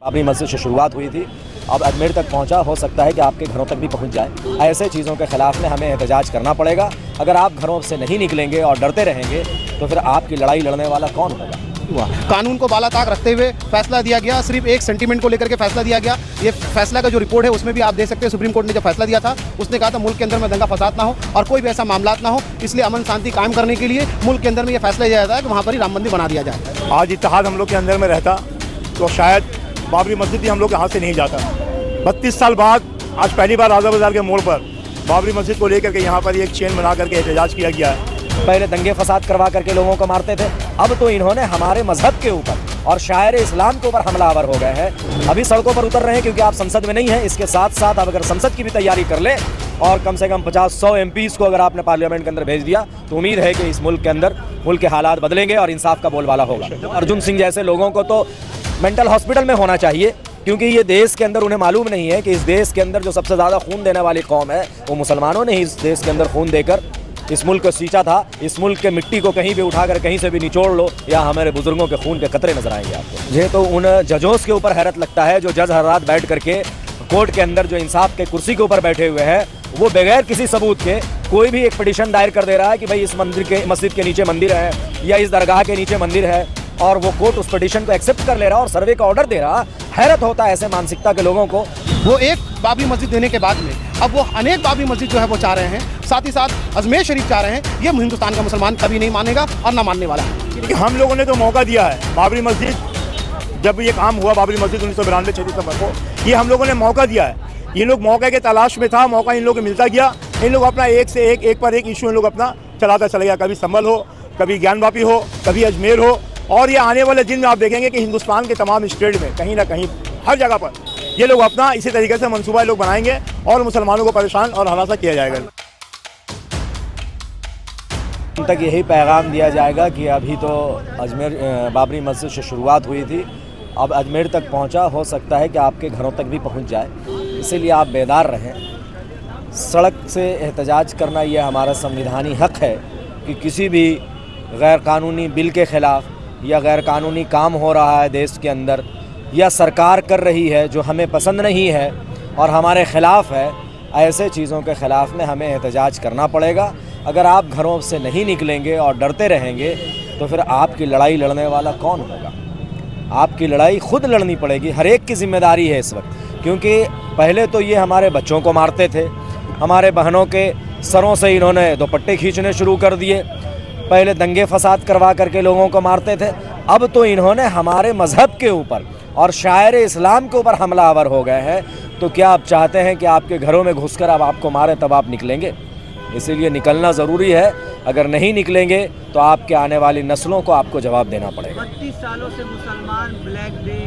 बाबरी मस्जिद से शुरुआत हुई थी, अब अजमेर तक पहुंचा, हो सकता है कि आपके घरों तक भी पहुंच जाए। ऐसे चीज़ों के ख़िलाफ़ में हमें एहतजाज करना पड़ेगा। अगर आप घरों से नहीं निकलेंगे और डरते रहेंगे तो फिर आपकी लड़ाई लड़ने वाला कौन होगा। कानून को बालाताक रखते हुए फैसला दिया गया, सिर्फ एक सेंटीमेंट को लेकर के फैसला दिया गया। ये फैसला का जो रिपोर्ट है उसमें भी आप देख सकते हैं, सुप्रीम कोर्ट ने जो फैसला दिया था उसने कहा था मुल्क के अंदर में दंगा फसाद ना हो और कोई भी ऐसा मामला ना हो, इसलिए अमन शांति कायम करने के लिए मुल्क के अंदर में ये फैसला लिया जाता है कि वहाँ पर ही राम मंदिर बना दिया जाए। आज इत्तेहाद हम लोग के अंदर में रहता तो शायद बाबरी मस्जिद भी हम लोग के हाथ से नहीं जाता। 32 साल बाद आज पहली बार आज़ाद बाज़ार के मोड़ पर बाबरी मस्जिद को लेकर के यहाँ पर एक चेन बना करके एहतजाज किया गया है। पहले दंगे फसाद करवा करके लोगों को मारते थे, अब तो इन्होंने हमारे मजहब के ऊपर और शायर इस्लाम के ऊपर हमलावर हो गए हैं। अभी सड़कों पर उतर रहे हैं क्योंकि आप संसद में नहीं हैं। इसके साथ साथ आप अगर संसद की भी तैयारी कर ले और कम से कम 50-100 MPs को अगर आपने पार्लियामेंट के अंदर भेज दिया तो उम्मीद है कि इस मुल्क के अंदर मुल्क के हालात बदलेंगे और इंसाफ का बोलबाला होगा। अर्जुन सिंह जैसे लोगों को तो मेंटल हॉस्पिटल में होना चाहिए, क्योंकि ये देश के अंदर उन्हें मालूम नहीं है कि इस देश के अंदर जो सबसे ज़्यादा खून देने वाली कौम है वो मुसलमानों ने इस देश के अंदर खून देकर इस मुल्क को सींचा था। इस मुल्क के मिट्टी को कहीं भी उठाकर कहीं से भी निचोड़ लो या हमारे बुजुर्गों के खून के कतरे नजर आएंगे आपको। मुझे तो उन जजों के ऊपर हैरत लगता है जो जज हर रात बैठ करके कोर्ट के अंदर जो इंसाफ के कुर्सी के ऊपर बैठे हुए हैं, वो बगैर किसी सबूत के कोई भी एक पिटीशन दायर कर दे रहा है कि भाई इस मस्जिद के नीचे मंदिर है या इस दरगाह के नीचे मंदिर है, और वो कोर्ट उस पिटीशन को एक्सेप्ट कर ले रहा और सर्वे का ऑर्डर दे रहा। हैरत होता है ऐसे मानसिकता के लोगों को। वो एक बाबरी मस्जिद देने के बाद में अब वो अनेक बाबरी मस्जिद जो है वो चाह रहे हैं, साथ ही साथ अजमेर शरीफ चाह रहे हैं। ये हिंदुस्तान का मुसलमान कभी नहीं मानेगा और ना मानने वाला है, क्योंकि हम लोगों ने तो मौका दिया है। बाबरी मस्जिद जब ये काम हुआ, बाबरी मस्जिद 1992-96 को, ये हम लोगों ने मौका दिया है। ये लोग मौके के तलाश में था, मौका इन लोगों को मिलता गया। इन लोग अपना एक से एक पर एक इशू इन लोग अपना चलाता चला गया। कभी संभल हो, कभी ज्ञानवापी हो, कभी अजमेर हो, और ये आने वाले दिन में आप देखेंगे कि हिंदुस्तान के तमाम स्टेट में कहीं ना कहीं हर जगह पर ये लोग अपना इसी तरीके से मनसूबा लोग बनाएंगे और मुसलमानों को परेशान और हरासा किया जाएगा। उन तक यही पैगाम दिया जाएगा कि अभी तो अजमेर बाबरी मस्जिद से शुरुआत हुई थी, अब अजमेर तक पहुंचा, हो सकता है कि आपके घरों तक भी पहुंच जाए। इसीलिए आप बेदार रहें। सड़क से एहतजाज करना यह हमारा संविधानी हक है कि किसी भी गैर कानूनी बिल के ख़िलाफ़ या गैर कानूनी काम हो रहा है देश के अंदर या सरकार कर रही है जो हमें पसंद नहीं है और हमारे ख़िलाफ़ है, ऐसे चीज़ों के ख़िलाफ़ में हमें एहतजाज करना पड़ेगा। अगर आप घरों से नहीं निकलेंगे और डरते रहेंगे तो फिर आपकी लड़ाई लड़ने वाला कौन होगा। आपकी लड़ाई खुद लड़नी पड़ेगी। हर एक की ज़िम्मेदारी है इस वक्त, क्योंकि पहले तो ये हमारे बच्चों को मारते थे, हमारे बहनों के सरों से इन्होंने दुपट्टे खींचने शुरू कर दिए, पहले दंगे फसाद करवा करके लोगों को मारते थे, अब तो इन्होंने हमारे मज़हब के ऊपर और शायर इस्लाम के ऊपर हमलावर हो गए हैं। तो क्या आप चाहते हैं कि आपके घरों में घुसकर अब आपको मारें तब आप निकलेंगे? इसीलिए निकलना ज़रूरी है। अगर नहीं निकलेंगे तो आपके आने वाली नस्लों को आपको जवाब देना पड़ेगा। 32 सालों से मुसलमान ब्लैक डे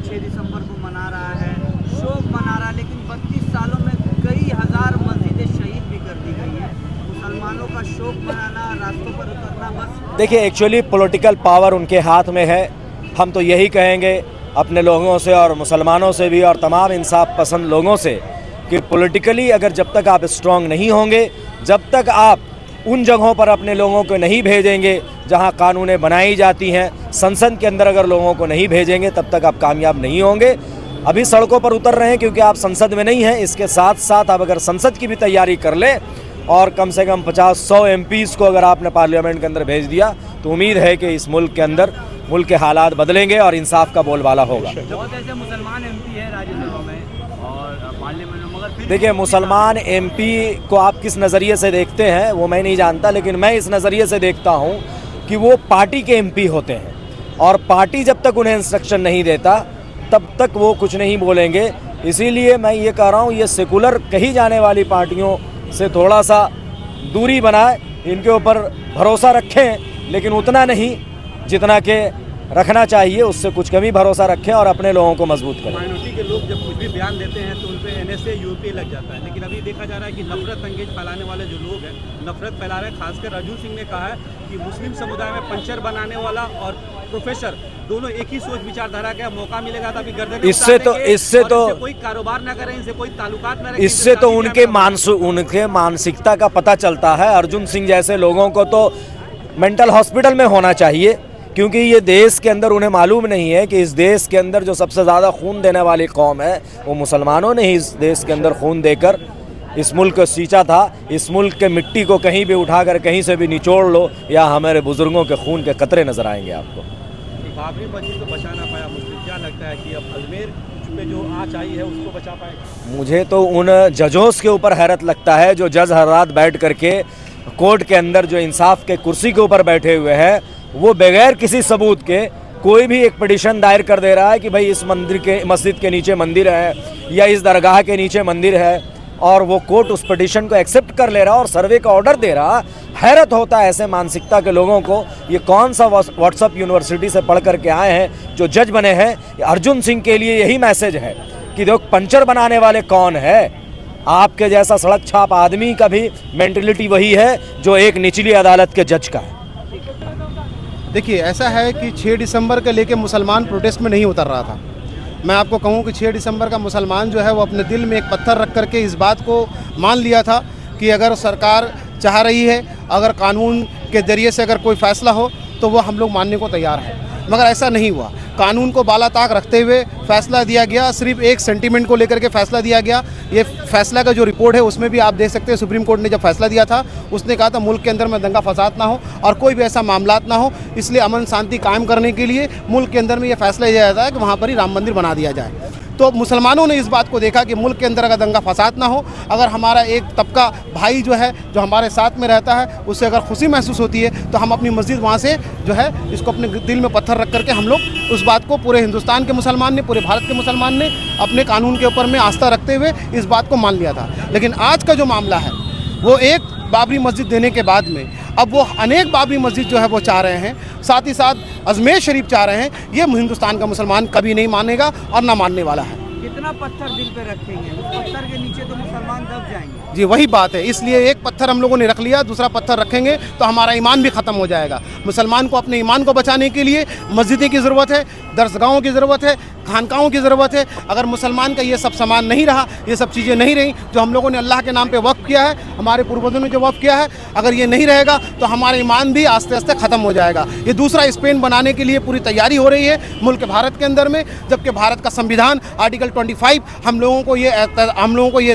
6 दिसंबर को मना रहा है, शोक मना रहा है, लेकिन 32 सालों में कई हज़ार मस्जिदें शहीद भी कर दी गई हैं। मुसलमानों का शोक मनाना, रास्तों पर उतरना, बस देखिए एक्चुअली पॉलिटिकल पावर उनके हाथ में है। हम तो यही कहेंगे अपने लोगों से और मुसलमानों से भी और तमाम इंसाफ पसंद लोगों से कि पॉलिटिकली अगर जब तक आप स्ट्रांग नहीं होंगे, जब तक आप उन जगहों पर अपने लोगों को नहीं भेजेंगे जहां कानूनें बनाई जाती हैं, संसद के अंदर अगर लोगों को नहीं भेजेंगे, तब तक आप कामयाब नहीं होंगे। अभी सड़कों पर उतर रहे हैं क्योंकि आप संसद में नहीं हैं। इसके साथ साथ आप अगर संसद की भी तैयारी कर ले और कम से कम 50-100 MPs को अगर आपने पार्लियामेंट के अंदर भेज दिया तो उम्मीद है कि इस मुल्क के अंदर मुल्क के हालात बदलेंगे और इंसाफ का बोलबाला होगा। बहुत ऐसे मुसलमान MP है राज्यसभा में और पार्लियामेंट में, मगर देखिए मुसलमान MP को आप किस नज़रिए से देखते हैं वो मैं नहीं जानता, लेकिन मैं इस नज़रिए से देखता हूँ कि वो पार्टी के MP होते हैं और पार्टी जब तक उन्हें इंस्ट्रक्शन नहीं देता तब तक वो कुछ नहीं बोलेंगे। इसीलिए मैं ये कह रहा हूँ ये सेकुलर कही जाने वाली पार्टियों से थोड़ा सा दूरी बनाए, इनके ऊपर भरोसा रखें, लेकिन उतना नहीं जितना कि रखना चाहिए, उससे कुछ कमी भरोसा रखें और अपने लोगों को मजबूत करें। माइनॉरिटी के लोग जब कुछ भी बयान देते हैं तो उन पर NSA UAP लग जाता है, लेकिन अभी देखा जा रहा है कि नफरत अंगेज फैलाने वाले जो लोग हैं नफरत फैला रहे हैं। खासकर अर्जुन सिंह ने कहा है कि मुस्लिम समुदाय में पंचर बनाने वाला और प्रोफेसर दोनों एक ही सोच विचारधारा का, मौका मिलेगा तो अभी गर्दन इससे तो कोई कारोबार ना करें, इनसे कोई ताल्लुकात ना रखें। इससे तो उनके मानसिकता का पता चलता है। अर्जुन सिंह जैसे लोगों को तो मेंटल हॉस्पिटल में होना चाहिए, क्योंकि ये देश के अंदर उन्हें मालूम नहीं है कि इस देश के अंदर जो सबसे ज़्यादा खून देने वाली कौम है वो मुसलमानों ने ही इस देश के अंदर खून देकर इस मुल्क को सींचा था। इस मुल्क के मिट्टी को कहीं भी उठाकर कहीं से भी निचोड़ लो या हमारे बुज़ुर्गों के खून के कतरे नज़र आएंगे आपको। बाबरी मस्जिद को बचा ना पाया मुस्लिम, क्या लगता है कि अब अजमेर पे जो आँच आई है उसको बचा पाएगा? मुझे तो उन जजों के ऊपर हैरत लगता है जो जज हर रात बैठ करके कोर्ट के अंदर जो इंसाफ के कुर्सी के ऊपर बैठे हुए हैं वो बगैर किसी सबूत के कोई भी एक पिटीशन दायर कर दे रहा है कि भाई इस मस्जिद के नीचे मंदिर है या इस दरगाह के नीचे मंदिर है, और वो कोर्ट उस पिटीशन को एक्सेप्ट कर ले रहा और सर्वे का ऑर्डर दे रहा। हैरत होता है ऐसे मानसिकता के लोगों को। ये कौन सा व्हाट्सअप यूनिवर्सिटी से पढ़ करके आए हैं जो जज बने हैं? अर्जुन सिंह के लिए यही मैसेज है कि देखो पंचर बनाने वाले कौन है। आपके जैसा सड़क छाप आदमी का भी मेंटलिटी वही है जो एक निचली अदालत के जज का है। देखिए, ऐसा है कि 6 दिसंबर के लेके मुसलमान प्रोटेस्ट में नहीं उतर रहा था। मैं आपको कहूं कि 6 दिसंबर का मुसलमान जो है वो अपने दिल में एक पत्थर रख करके इस बात को मान लिया था कि अगर सरकार चाह रही है, अगर कानून के ज़रिए से अगर कोई फ़ैसला हो तो वो हम लोग मानने को तैयार हैं। मगर ऐसा नहीं हुआ। कानून को बालाताक रखते हुए फ़ैसला दिया गया, सिर्फ एक सेंटीमेंट को लेकर के फ़ैसला दिया गया। ये फ़ैसला का जो रिपोर्ट है उसमें भी आप देख सकते हैं, सुप्रीम कोर्ट ने जब फ़ैसला दिया था उसने कहा था मुल्क के अंदर में दंगा फसाद ना हो और कोई भी ऐसा मामलात ना हो, इसलिए अमन शांति कायम करने के लिए मुल्क के अंदर में ये फ़ैसला लिया जाता है कि वहाँ पर ही राम मंदिर बना दिया जाए। तो मुसलमानों ने इस बात को देखा कि मुल्क के अंदर अगर दंगा फसाद ना हो, अगर हमारा एक तबका भाई जो है जो हमारे साथ में रहता है उससे अगर खुशी महसूस होती है तो हम अपनी मस्जिद वहाँ से जो है इसको अपने दिल में पत्थर रख करके हम लोग उस बात को, पूरे हिंदुस्तान के मुसलमान ने, पूरे भारत के मुसलमान ने अपने कानून के ऊपर में आस्था रखते हुए इस बात को मान लिया था। लेकिन आज का जो मामला है वो एक बाबरी मस्जिद देने के बाद में अब वो अनेक बाबरी मस्जिद जो है वो चाह रहे हैं, साथ ही साथ अजमेर शरीफ चाह रहे हैं। ये हिंदुस्तान का मुसलमान कभी नहीं मानेगा और ना मानने वाला है। कितना पत्थर दिल पे रखेंगे? उस पत्थर के नीचे तो मुसलमान दब जाएंगे। जी वही बात है, इसलिए एक पत्थर हम लोगों ने रख लिया, दूसरा पत्थर रखेंगे तो हमारा ईमान भी ख़त्म हो जाएगा। मुसलमान को अपने ईमान को बचाने के लिए मस्जिदें की ज़रूरत है, दरसगाहों की ज़रूरत है, खानकाहों की ज़रूरत है। अगर मुसलमान का ये सब सामान नहीं रहा, ये सब चीज़ें नहीं रहीं जो हम लोगों ने अल्लाह के नाम पे वक्फ किया है, हमारे पूर्वजों ने जो वक्फ किया है, अगर ये नहीं रहेगा तो हमारा ईमान भी आस्ते आस्ते ख़त्म हो जाएगा। ये दूसरा स्पेन बनाने के लिए पूरी तैयारी हो रही है मुल्क भारत के अंदर में, जबकि भारत का संविधान आर्टिकल 25 हम लोगों को ये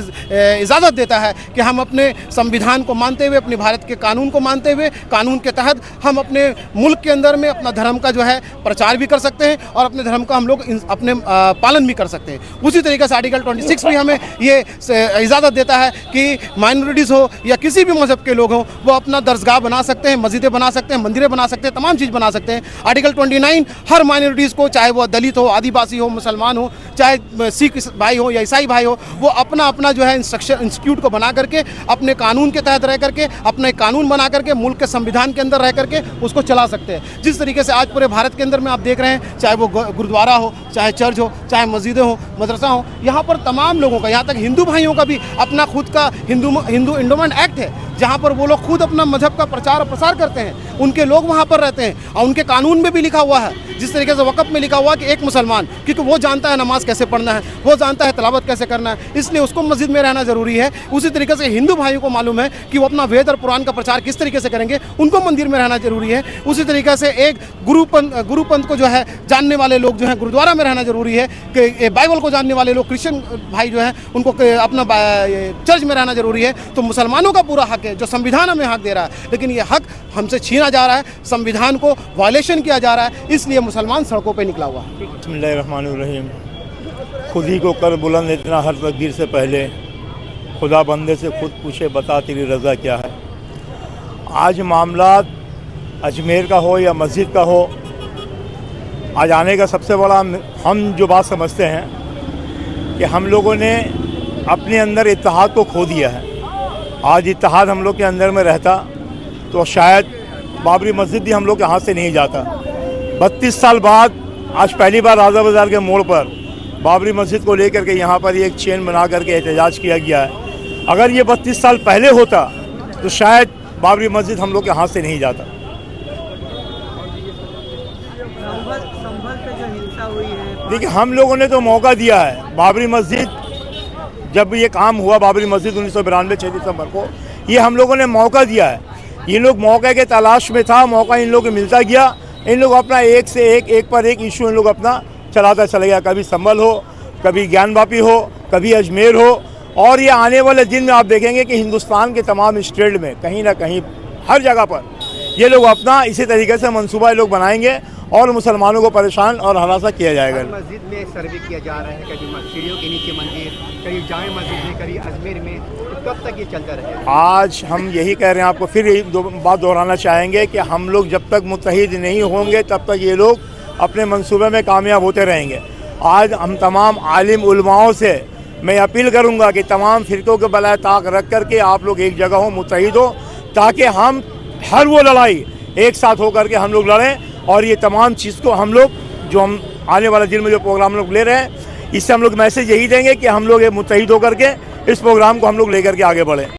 इजाज़त देता है कि हम अपने संविधान को मानते हुए, अपने भारत के कानून को मानते हुए, कानून के तहत हम अपने मुल्क के अंदर में अपना धर्म का जो है प्रचार भी कर सकते हैं और अपने धर्म का हम लोग अपने पालन भी कर सकते हैं। उसी तरीके से आर्टिकल 26 भी हमें ये इजाज़त देता है कि माइनॉरिटीज़ हो या किसी भी मज़हब के लोग हों वो अपना दरसगाह बना सकते हैं, मस्जिदें बना सकते हैं, मंदिरें बना सकते हैं, तमाम चीज़ बना सकते हैं। आर्टिकल 29 हर माइनॉरिटीज़ को, चाहे वो दलित हो, आदिवासी हो, मुसलमान हो, चाहे सिख भाई हो या ईसाई भाई हो, वो अपना अपना जो है इंस्टीट्यूट को बना करके अपने कानून के तहत रह करके अपना एक कानून बना करके मुल्क के संविधान के अंदर रह करके उसको चला सकते हैं। जिस तरीके से आज पूरे भारत के अंदर में आप देख रहे हैं, चाहे वो गुरुद्वारा हो, चाहे चर्च हो, चाहे मस्जिदें हो, मदरसा हो, यहाँ पर तमाम लोगों का, यहाँ तक हिंदू भाइयों का भी अपना खुद का हिंदू इंडोमेंट एक्ट है, जहाँ पर वो लोग खुद अपना मजहब का प्रचार और प्रसार करते हैं। उनके लोग वहाँ पर रहते हैं और उनके कानून में भी लिखा हुआ है, जिस तरीके से वक़्फ़ में लिखा हुआ कि एक मुसलमान, क्योंकि वो जानता है नमाज कैसे पढ़ना है, वो जानता है तिलावत कैसे करना है, इसलिए उसको मस्जिद में रहना ज़रूरी है। उसी तरीके से हिंदू भाइयों को मालूम है कि वो अपना वेद और कुरान का प्रचार किस तरीके से करेंगे, उनको मंदिर में रहना ज़रूरी है। उसी तरीके से एक गुरुपंथ को जो है जानने वाले लोग जो हैं गुरुद्वारा में रहना ज़रूरी है, कि बाइबल को जानने वाले लोग क्रिश्चियन भाई जो हैं उनको अपना चर्च में रहना ज़रूरी है। तो मुसलमानों का पूरा हक है, जो संविधान हमें हक दे रहा है, लेकिन ये हक हमसे छीना जा रहा है, संविधान को वायलेशन किया जा रहा है, इसलिए मुसलमान सड़कों पे निकला हुआ है। बिस्मिल्लाहिर्रहमानिर्रहीम। खुद ही को कर बुलंद इतना हर तकदीर से पहले, खुदा बंदे से खुद पूछे बता तेरी रज़ा क्या है। आज मामला अजमेर का हो या मस्जिद का हो, आज आने का सबसे बड़ा हम जो बात समझते हैं कि हम लोगों ने अपने अंदर इत्तेहाद को खो दिया है। आज इत्तेहाद हम लोग के अंदर में रहता तो शायद बाबरी मस्जिद भी हम लोग के हाथ से नहीं जाता। 32 साल बाद आज पहली बार राजा बाज़ार के मोड़ पर बाबरी मस्जिद को लेकर के यहाँ पर एक चेन बना करके एहतजाज किया गया है। अगर ये 32 साल पहले होता तो शायद बाबरी मस्जिद हम लोग के हाथ से नहीं जाता। संभल पे जो हिंसा हुई है, देखिए हम लोगों ने तो मौका दिया है। बाबरी मस्जिद जब ये काम हुआ, बाबरी मस्जिद 1992 6 दिसंबर को, ये हम लोगों ने मौका दिया है। ये लोग मौके के तलाश में था, मौका इन लोगों को मिलता गया, इन लोग अपना एक से एक पर एक इशू इन लोग अपना चलाता चले गया। कभी संभल हो, कभी ज्ञानवापी हो, कभी अजमेर हो। और ये आने वाले दिन में आप देखेंगे कि हिंदुस्तान के तमाम स्टेट में कहीं ना कहीं हर जगह पर ये लोग अपना इसी तरीके से मंसूबा ये लोग बनाएंगे और मुसलमानों को परेशान और हरासा किया जाएगा। मस्जिद में सर्वे किया जा रहा है, कभी सीढ़ियों के नीचे मंदिर, कभी जामे मस्जिद में, कभी अजमेर में, तो कब तक ये चलता रहेगा? आज हम यही कह रहे हैं, आपको फिर यही बात दोहराना चाहेंगे कि हम लोग जब तक मुत्तहिद नहीं होंगे तब तक ये लोग अपने मंसूबे में कामयाब होते रहेंगे। आज हम तमाम आलिम उलमाओं से मैं अपील करूंगा कि तमाम फ़िरक़ों के बलाए ताक रख करके आप लोग एक जगह हो, मुत्तहिद हो, ताकि हम हर वो लड़ाई एक साथ होकर के हम लोग लड़ें। और ये तमाम चीज़ को हम लोग जो हम आने वाले दिन में जो प्रोग्राम लोग ले रहे हैं, इससे हम लोग मैसेज यही देंगे कि हम लोग मुत्तहिद होकर के इस प्रोग्राम को हम लोग लेकर के आगे बढ़ें।